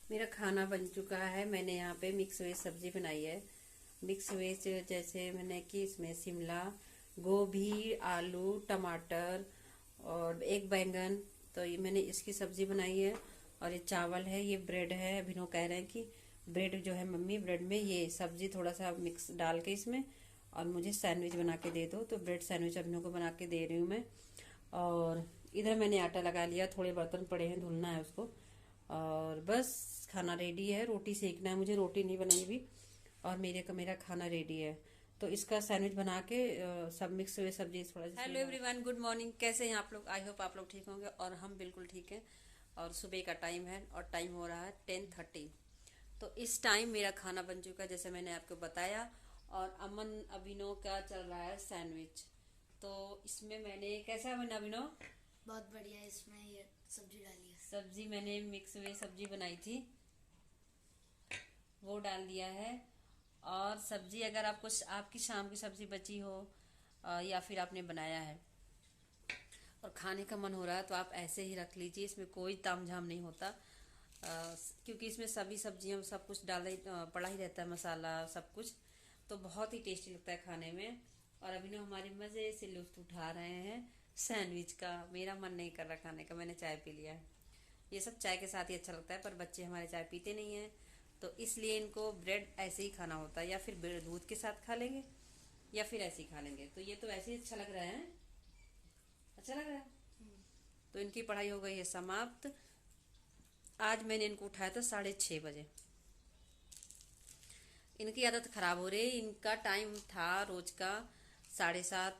मेरा खाना बन चुका है। मैंने यहाँ पे मिक्स वेज सब्जी बनाई है। मिक्स वेज जैसे मैंने कि इसमें शिमला, गोभी, आलू, टमाटर और एक बैंगन, तो ये मैंने इसकी सब्जी बनाई है। और ये चावल है, ये ब्रेड है। अभिनव कह रहे हैं कि ब्रेड जो है मम्मी, ब्रेड में ये सब्जी थोड़ा सा मिक्स डाल के इसमें और मुझे सैंडविच बना के दे दो, तो ब्रेड सैंडविच अभिनव को बना के दे रही हूँ मैं। और इधर मैंने आटा लगा लिया, थोड़े बर्तन पड़े हैं, धुलना है उसको। और बस खाना रेडी है, रोटी सेकना है मुझे, रोटी नहीं बनाई अभी। और मेरा खाना रेडी है, तो इसका सैंडविच बना के सब मिक्स हुए सब्जी थोड़ा। Hello everyone, good morning. कैसे हैं आप लोग? आई होप आप लोग ठीक होंगे और हम बिल्कुल ठीक हैं। और सुबह का टाइम है और टाइम हो रहा है 10:30। तो इस टाइम मेरा खाना बन चुका है जैसे मैंने आपको बताया। और अमन अभिनव का चल रहा है सैंडविच। तो इसमें मैंने कैसा बना अभिनव? बहुत बढ़िया। इसमें ये सब्जी डाली है। सब्जी मैंने मिक्स वेज सब्जी बनाई थी, वो डाल दिया है। और सब्जी अगर आपको आपकी शाम की सब्जी बची हो या फिर आपने बनाया है और खाने का मन हो रहा है तो आप ऐसे ही रख लीजिए, इसमें कोई तामझाम नहीं होता। क्योंकि इसमें सभी सब्जियां सब कुछ डाला ही पड़ा ही रहता है, मसाला सब कुछ, तो बहुत ही टेस्टी लगता है खाने में। और अभी ना हमारे मज़े से लुत्फ उठा रहे हैं सैंडविच का। मेरा मन नहीं कर रहा खाने का, मैंने चाय पी लिया है। ये सब चाय के साथ ही अच्छा लगता है, पर बच्चे हमारे चाय पीते नहीं हैं, तो इसलिए इनको ब्रेड ऐसे ही खाना होता है। या फिर ब्रेड दूध के साथ खा लेंगे या फिर ऐसे ही खा लेंगे। तो ये तो ऐसे ही अच्छा लग रहा है, अच्छा लग रहा है। तो इनकी पढ़ाई हो गई है समाप्त। आज मैंने इनको उठाया था 6:30 बजे। इनकी आदत खराब हो रही है। इनका टाइम था रोज का 7:30,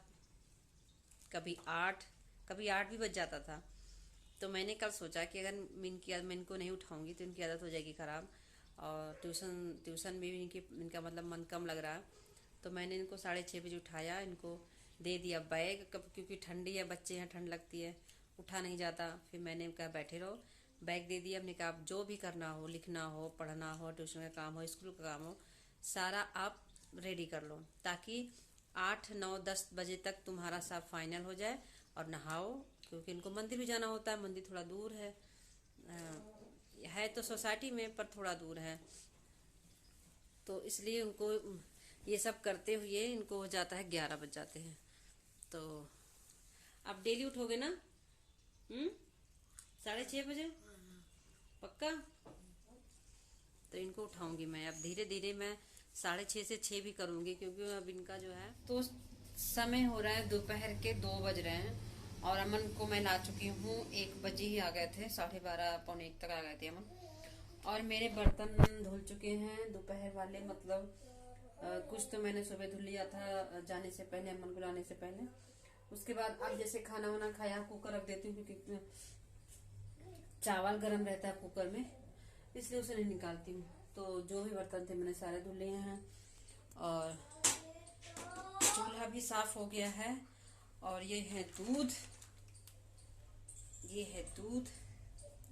कभी 8 भी बज जाता था। तो मैंने कल सोचा कि अगर मैं इनको नहीं उठाऊंगी तो इनकी आदत हो जाएगी ख़राब। और ट्यूशन में भी इनका मतलब मन कम लग रहा है। तो मैंने इनको 6:30 बजे उठाया, इनको दे दिया बैग, क्योंकि ठंडी है, बच्चे हैं, ठंड लगती है, उठा नहीं जाता। फिर मैंने कहा बैठे रहो, बैग दे दिया। हमने कहा आप जो भी करना हो, लिखना हो, पढ़ना हो, ट्यूशन का काम हो, स्कूल का काम हो, सारा आप रेडी कर लो, ताकि 8, 9, 10 बजे तक तुम्हारा सब फाइनल हो जाए। और नहाओ, क्योंकि इनको मंदिर भी जाना होता है। मंदिर थोड़ा दूर है तो सोसाइटी में, पर थोड़ा दूर है, तो इसलिए उनको ये सब करते हुए इनको हो जाता है 11 बज जाते हैं। तो आप डेली उठोगे ना? 6:30 बजे पक्का? तो इनको उठाऊंगी मैं अब धीरे धीरे। मैं 6:30 से 6 भी करूंगी, क्योंकि अब इनका जो है, तो समय हो रहा है दोपहर के 2 बज रहे हैं। और अमन को मैं ला चुकी हूँ, 1 बजे ही आ गए थे, 12:30 पौने 1 तक आ गए थे अमन। और मेरे बर्तन धुल चुके हैं दोपहर वाले, मतलब कुछ तो मैंने सुबह धुल लिया था जाने से पहले, अमन को लाने से पहले। उसके बाद अब जैसे खाना वाना खाया, कुकर रख देती हूँ, क्योंकि चावल गर्म रहता है कुकर में, इसलिए उसे नहीं निकालती हूँ। तो जो भी बर्तन थे मैंने सारे धुल लिए हैं। और चूल्हा भी साफ हो गया है। और ये है दूध,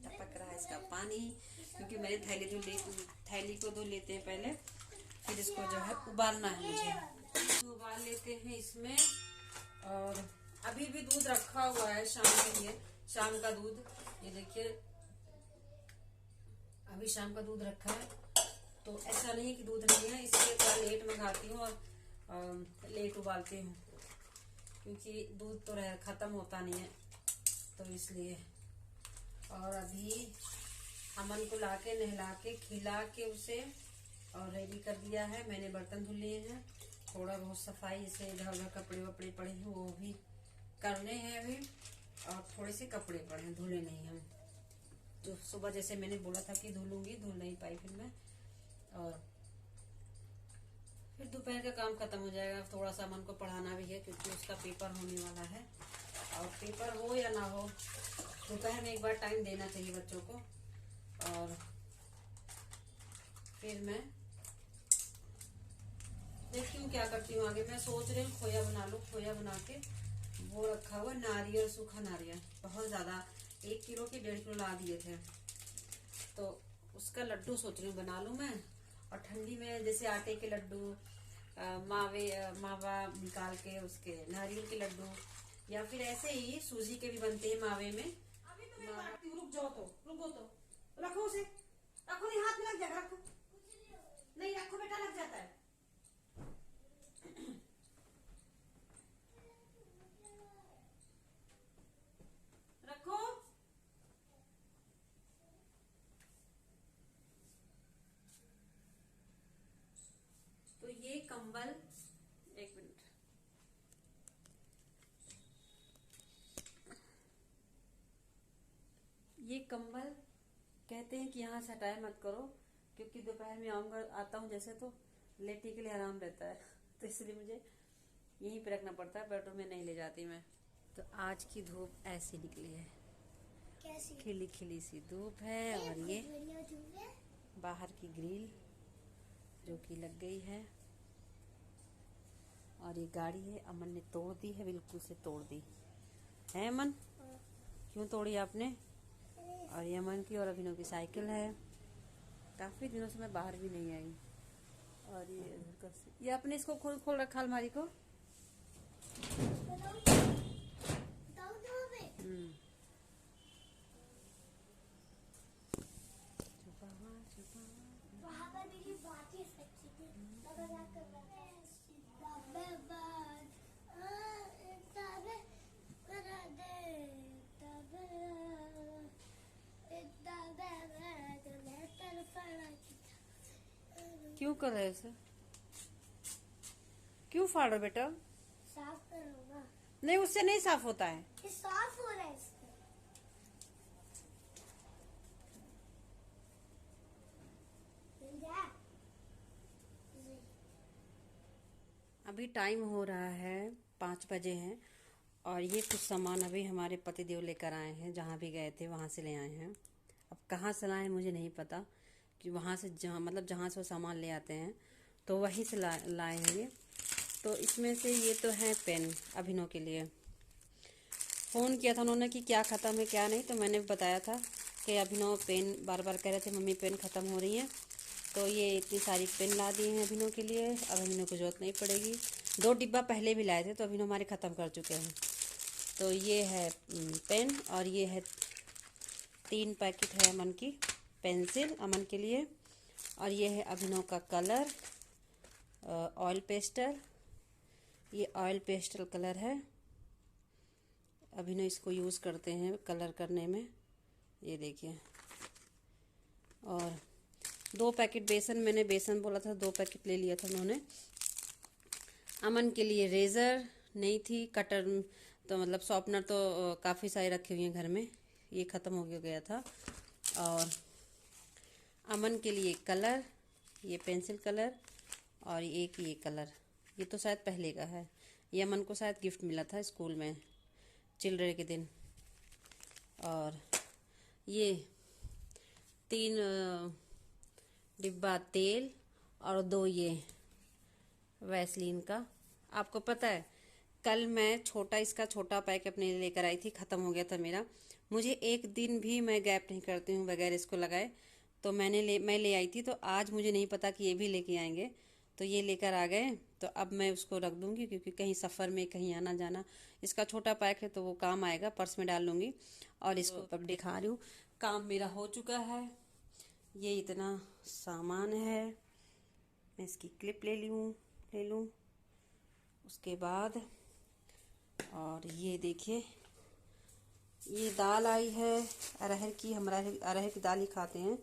टपक रहा है इसका पानी, क्योंकि मैंने थैली को धो लेते हैं पहले, फिर इसको जो है उबालना है मुझे। तो उबाल लेते हैं इसमें। और अभी भी दूध रखा हुआ है शाम के लिए, शाम का दूध, ये देखिए अभी शाम का दूध रखा है। तो ऐसा नहीं है कि दूध नहीं है, इसलिए थोड़ा लेट मंगाती हूँ और लेट उबालती हूँ, क्योंकि दूध तो खत्म होता नहीं है, तो इसलिए। और अभी अमन को लाके नहला के खिला के उसे और रेडी कर दिया है। मैंने बर्तन धुल लिए हैं, थोड़ा बहुत सफाई से इधर उधर कपड़े वपड़े पड़े हैं वो भी करने हैं अभी। और थोड़े से कपड़े पड़े हैं, धुले नहीं हैं, जो सुबह जैसे मैंने बोला था कि धुलूंगी, धुल नहीं पाई फिर मैं। और फिर दोपहर का काम खत्म हो जाएगा। थोड़ा सा अमन को पढ़ाना भी है, क्योंकि उसका पेपर होने वाला है। और पेपर हो या ना हो, दोपहर में एक बार टाइम देना चाहिए बच्चों को। और फिर मैं देखती हूँ क्या करती हूँ आगे। मैं सोच रही हूँ खोया बना लूँ। खोया बना के वो रखा हुआ नारियल, सूखा नारियल बहुत ज्यादा, 1 किलो के 1.5 किलो ला दिए थे, तो उसका लड्डू सोच रही हूँ बना लूँ मैं। और ठंडी में जैसे आटे के लड्डू, मावा निकाल के उसके नारियल के लड्डू, या फिर ऐसे ही सूजी के भी बनते हैं मावे में। रुक जाओ, तो रुको, तो रखो उसे, रखो कंबल, एक मिनट, ये कंबल कहते हैं कि यहाँ से हटाए मत करो, क्योंकि दोपहर में आता हूँ जैसे तो लेटने के लिए आराम रहता है, तो इसलिए मुझे यहीं पे रखना पड़ता है, बेडरूम में नहीं ले जाती मैं। तो आज की धूप ऐसी निकली है, कैसी? खिली खिली सी धूप है। और ये बाहर की ग्रिल जो कि लग गई है, और ये गाड़ी है अमन ने तोड़ दी है, बिल्कुल से तोड़ दी है। अमन क्यों तोड़ी आपने? और ये अमन की और अभिनव की साइकिल है, काफी दिनों से मैं बाहर भी नहीं आई। और ये आपने इसको खोल रखा अलमारी को। वहाँ पर मेरी बात ही सच्ची थी। मजाक कर रहा था। क्यों कर रहे हो इसे? क्यों फाड़ रहे हो बेटा? साफ करूँगा। नहीं, उससे नहीं साफ होता है। ये साफ हो रहा है इससे। अभी टाइम हो रहा है 5 बजे हैं, और ये कुछ सामान अभी हमारे पतिदेव लेकर आए हैं, जहाँ भी गए थे वहाँ से ले आए हैं। अब कहाँ से लाए मुझे नहीं पता, कि वहाँ से जहाँ से वो सामान ले आते हैं तो वहीं से लाए हैं ये। तो इसमें से ये तो है पेन, अभिनव के लिए। फ़ोन किया था उन्होंने कि क्या ख़त्म है क्या नहीं, तो मैंने बताया था कि अभिनव पेन बार बार कह रहे थे मम्मी पेन ख़त्म हो रही है, तो ये इतनी सारी पेन ला दी हैं अभिनव के लिए। अब अभिनव को जरूरत नहीं पड़ेगी। 2 डिब्बा पहले भी लाए थे, तो अभिनव हमारे ख़त्म कर चुके हैं। तो ये है पेन, और ये है 3 पैकेट है अमन की पेंसिल अमन के लिए, और ये है अभिनव का कलर ऑयल पेस्टल। ये ऑयल पेस्टल कलर है, अभिनव इसको यूज़ करते हैं कलर करने में, ये देखिए। और 2 पैकेट बेसन, मैंने बेसन बोला था 2 पैकेट ले लिया था उन्होंने। अमन के लिए रेज़र नहीं थी, कटर तो मतलब शॉर्पनर तो काफ़ी सारे रखे हुए हैं घर में, ये ख़त्म हो गया था। और अमन के लिए कलर, ये पेंसिल कलर, और एक ये कलर, ये तो शायद पहले का है, ये अमन को शायद गिफ्ट मिला था स्कूल में चिल्ड्रन के दिन। और ये 3 डिब्बा तेल, और 2 ये वैसलीन का। आपको पता है कल मैं इसका छोटा पैक अपने लिए लेकर आई थी, ख़त्म हो गया था मेरा। मुझे एक दिन भी मैं गैप नहीं करती हूँ बगैर इसको लगाए, तो मैं ले आई थी। तो आज मुझे नहीं पता कि ये भी लेके आएंगे, तो ये लेकर आ गए। तो अब मैं उसको रख दूँगी, क्योंकि कहीं सफ़र में कहीं आना जाना, इसका छोटा पैक है तो वो काम आएगा, पर्स में डाल लूँगी। और इसको अब दिखा रही हूँ, काम मेरा हो चुका है। ये इतना सामान है, मैं इसकी क्लिप ले लूँ उसके बाद। और ये देखिए, ये दाल आई है अरहर की, हमारा अरहर की दाल ही खाते हैं।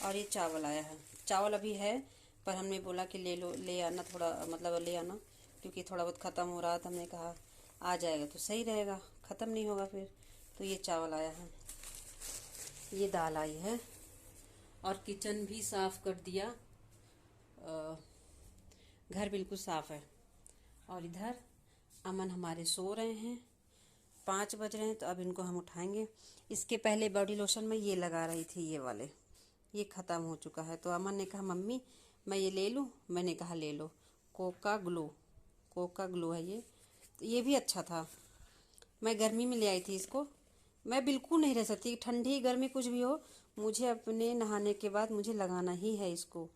और ये चावल आया है, चावल अभी है, पर हमने बोला कि ले आना थोड़ा, मतलब ले आना, क्योंकि थोड़ा बहुत ख़त्म हो रहा था। हमने कहा आ जाएगा तो सही रहेगा, ख़त्म नहीं होगा फिर। तो ये चावल आया है, ये दाल आई है, और किचन भी साफ़ कर दिया, घर बिल्कुल साफ़ है। और इधर अमन हमारे सो रहे हैं, 5 बज रहे हैं, तो अब इनको हम उठाएंगे। इसके पहले बॉडी लोशन में ये लगा रही थी, ये वाले, ये ख़त्म हो चुका है। तो अमन ने कहा मम्मी मैं ये ले लूँ, मैंने कहा ले लो, कोका ग्लो है ये। तो ये भी अच्छा था, मैं गर्मी में ले आई थी इसको। मैं बिल्कुल नहीं रह सकती, ठंडी गर्मी कुछ भी हो, मुझे अपने नहाने के बाद मुझे लगाना ही है इसको,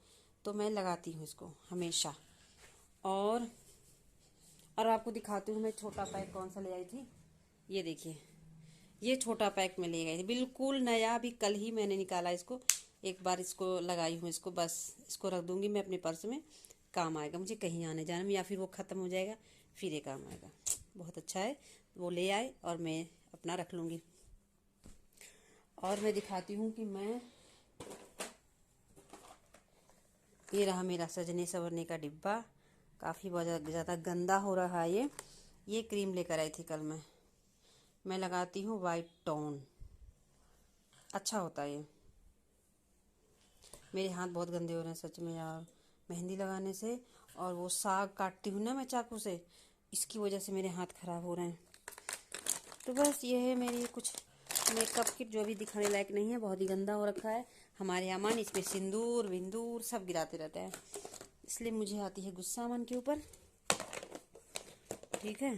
तो मैं लगाती हूँ इसको हमेशा। और आपको दिखाती हूँ मैं छोटा पैक कौन सा ले आई थी। ये देखिए, ये छोटा पैक में ले गई थी, बिल्कुल नया, अभी कल ही मैंने निकाला इसको। एक बार इसको लगाई हूँ, इसको बस इसको रख दूँगी मैं अपने पर्स में, काम आएगा मुझे कहीं आने जाने में, या फिर वो ख़त्म हो जाएगा फिर ये काम आएगा। बहुत अच्छा है, वो ले आए और मैं अपना रख लूँगी। और मैं दिखाती हूँ कि मैं, ये रहा मेरा सजने संवरने का डिब्बा, काफ़ी बहुत ज़्यादा गंदा हो रहा है ये क्रीम लेकर आई थी कल मैं लगाती हूँ वाइट टोन, अच्छा होता है ये। मेरे हाथ बहुत गंदे हो रहे हैं सच में यार, मेहंदी लगाने से, और वो साग काटती हूँ ना मैं चाकू से, इसकी वजह से मेरे हाथ खराब हो रहे हैं। तो बस ये है मेरी कुछ मेकअप किट, जो भी दिखाने लायक नहीं है, बहुत ही गंदा हो रखा है। हमारे अमन इसमें सिंदूर विंदूर सब गिराते रहते हैं, इसलिए मुझे आती है गुस्सा अमन के ऊपर। ठीक है,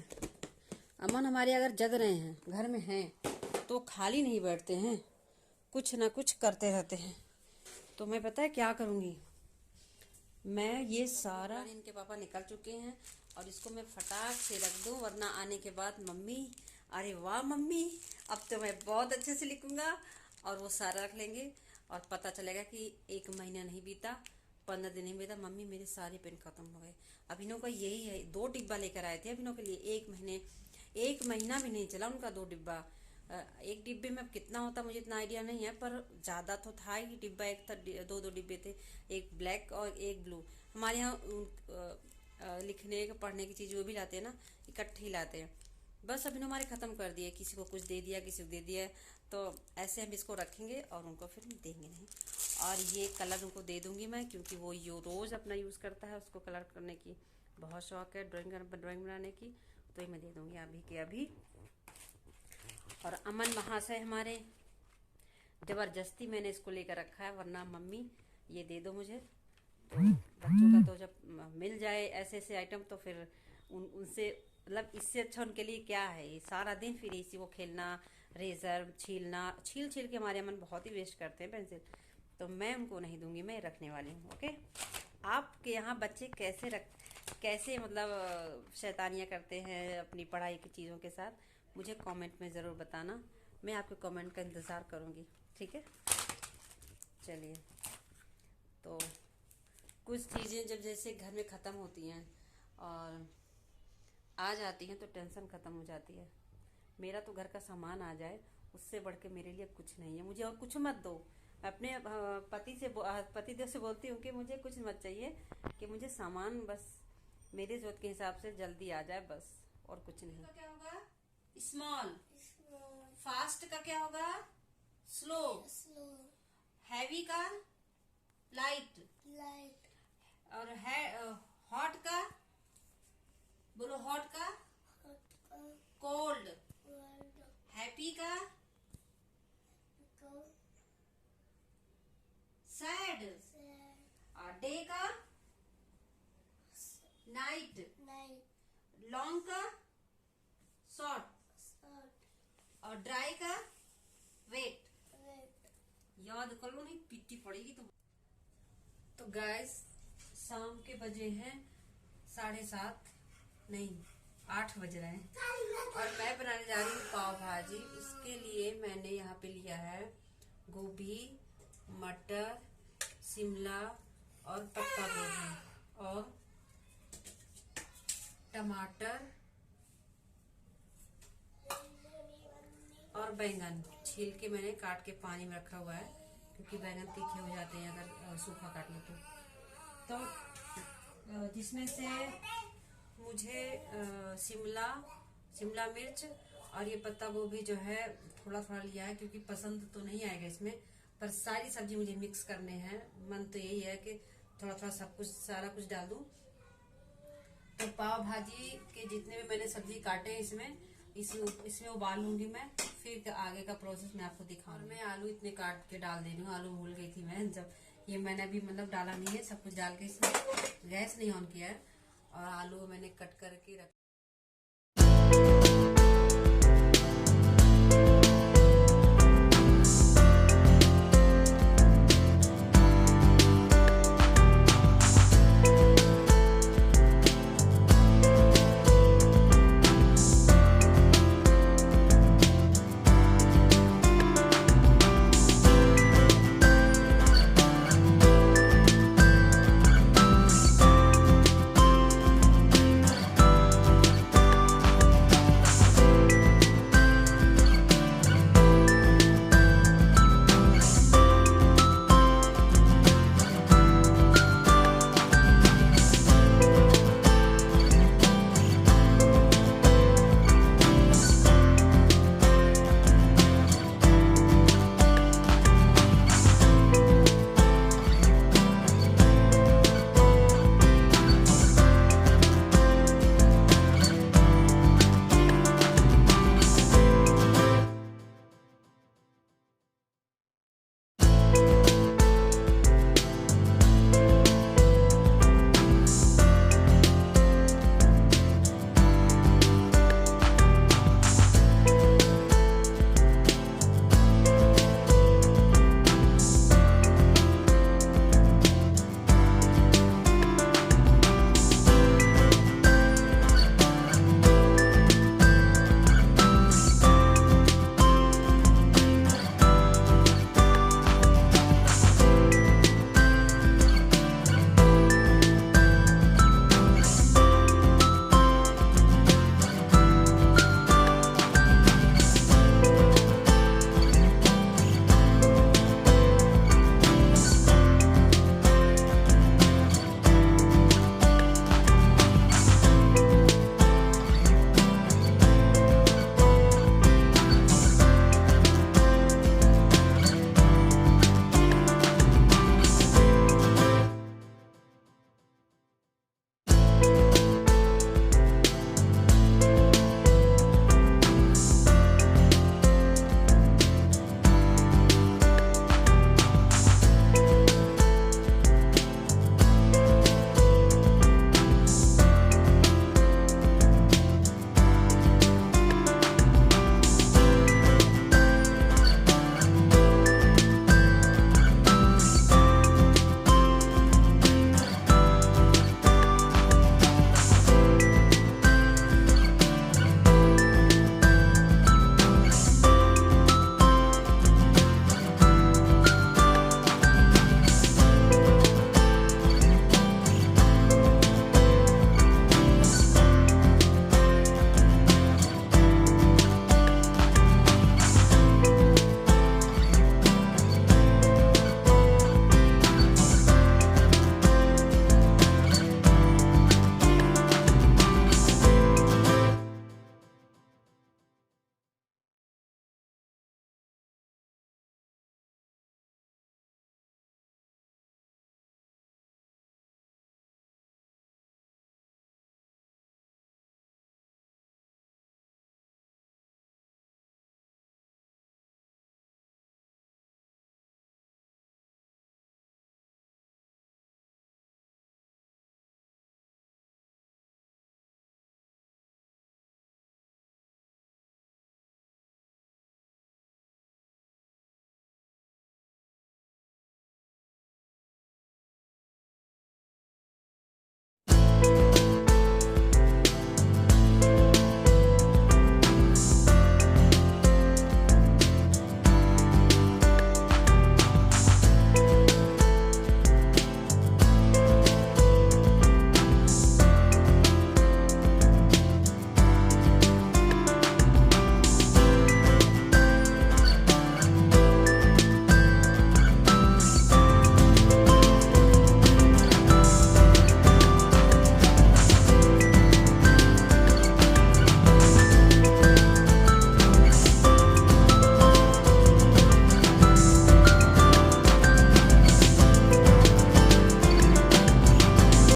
अमन हमारे अगर जग रहे हैं, घर में हैं, तो खाली नहीं बैठते हैं, कुछ ना कुछ करते रहते हैं। तो मैं पता है क्या करूँगी, मैं ये सारा, इनके पापा निकल चुके हैं और इसको मैं फटाक से रख दूं, वरना आने के बाद मम्मी, अरे वाह मम्मी अब तो मैं बहुत अच्छे से लिखूंगा, और वो सारा रख लेंगे और पता चलेगा कि 1 महीना नहीं बीता, 15 दिन नहीं बीता, मम्मी मेरे सारे पेन खत्म हो गए। अभिनव का यही है, 2 डिब्बा लेकर आए थे अभिनव के लिए, 1 महीना भी नहीं चला उनका 2 डिब्बा। एक डिब्बे में अब कितना होता मुझे इतना आइडिया नहीं है, पर ज़्यादा तो था ही डिब्बा, एक था, 2 डिब्बे थे, एक ब्लैक और एक ब्लू। हमारे यहाँ लिखने पढ़ने की चीज़ वो भी लाते हैं ना, इकट्ठे ही लाते हैं। बस अभी हमारे ख़त्म कर दिए, किसी को कुछ दे दिया, किसी को दे दिया, तो ऐसे हम इसको रखेंगे और उनको फिर देंगे नहीं। और ये कलर उनको दे दूंगी मैं, क्योंकि वो रोज़ अपना यूज़ करता है, उसको कलर करने की बहुत शौक है, ड्राइंग बनाने की, तो ये मैं दे दूंगी अभी के अभी। और अमन महाशय हमारे, ज़बरदस्ती मैंने इसको लेकर रखा है, वरना मम्मी ये दे दो मुझे। तो बच्चों का तो जब मिल जाए ऐसे ऐसे आइटम, तो फिर उनसे मतलब इससे अच्छा उनके लिए क्या है, ये सारा दिन फिर इसी वो खेलना, रेजर छील के हमारे अमन बहुत ही वेस्ट करते हैं पेंसिल, तो मैं उनको नहीं दूंगी, मैं रखने वाली हूँ। ओके, आपके यहाँ बच्चे कैसे मतलब शैतानियाँ करते हैं अपनी पढ़ाई की चीज़ों के साथ, मुझे कमेंट में ज़रूर बताना, मैं आपके कमेंट का इंतज़ार करूँगी। ठीक है, चलिए, तो कुछ चीज़ें जब जैसे घर में ख़त्म होती हैं और आ जाती हैं तो टेंशन ख़त्म हो जाती है। मेरा तो घर का सामान आ जाए, उससे बढ़ के मेरे लिए कुछ नहीं है, मुझे और कुछ मत दो। अपने पतिदेव से बोलती हूँ कि मुझे कुछ मत चाहिए, कि मुझे सामान बस मेरी ज़रूरत के हिसाब से जल्दी आ जाए, बस, और कुछ नहीं। क्या होगा? स्मॉल। फास्ट का क्या होगा? स्लो। हैवी का? लाइट। और है हॉट का? बोलो हॉट का? कोल्ड। हैप्पी का? सैड। और डे का? नाइट। लॉन्ग का? शॉर्ट। और ड्राई का? वेट। याद कर लो, नहीं पिट्टी पड़ेगी तो गाइस, शाम के बजे हैं 7:30, नहीं 8 बज रहे हैं, और मैं बनाने जा रही हूँ पाव भाजी। इसके लिए मैंने यहाँ पे लिया है गोभी, मटर, शिमला और पत्ता गोभी और टमाटर और बैंगन छील के मैंने काट के पानी में रखा हुआ है, क्योंकि बैंगन तीखे हो जाते हैं अगर सूखा काट लो तो जिसमें से मुझे शिमला मिर्च और ये पत्ता गोभी जो है थोड़ा थोड़ा लिया है, क्योंकि पसंद तो नहीं आएगा इसमें, पर सारी सब्जी मुझे मिक्स करने हैं। मन तो यही है कि थोड़ा थोड़ा सब कुछ सारा कुछ डाल दूं। तो पाव भाजी के जितने भी मैंने सब्जी काटे इसमें उबाल लूंगी मैं, फिर आगे का प्रोसेस मैं आपको दिखाऊंगी। मैं आलू इतने काट के डाल दे रही हूँ, आलू भूल गई थी मैं, जब ये मैंने अभी मतलब डाला नहीं है, सब कुछ डाल के इसमें गैस नहीं ऑन किया है, और आलू मैंने कट करके रख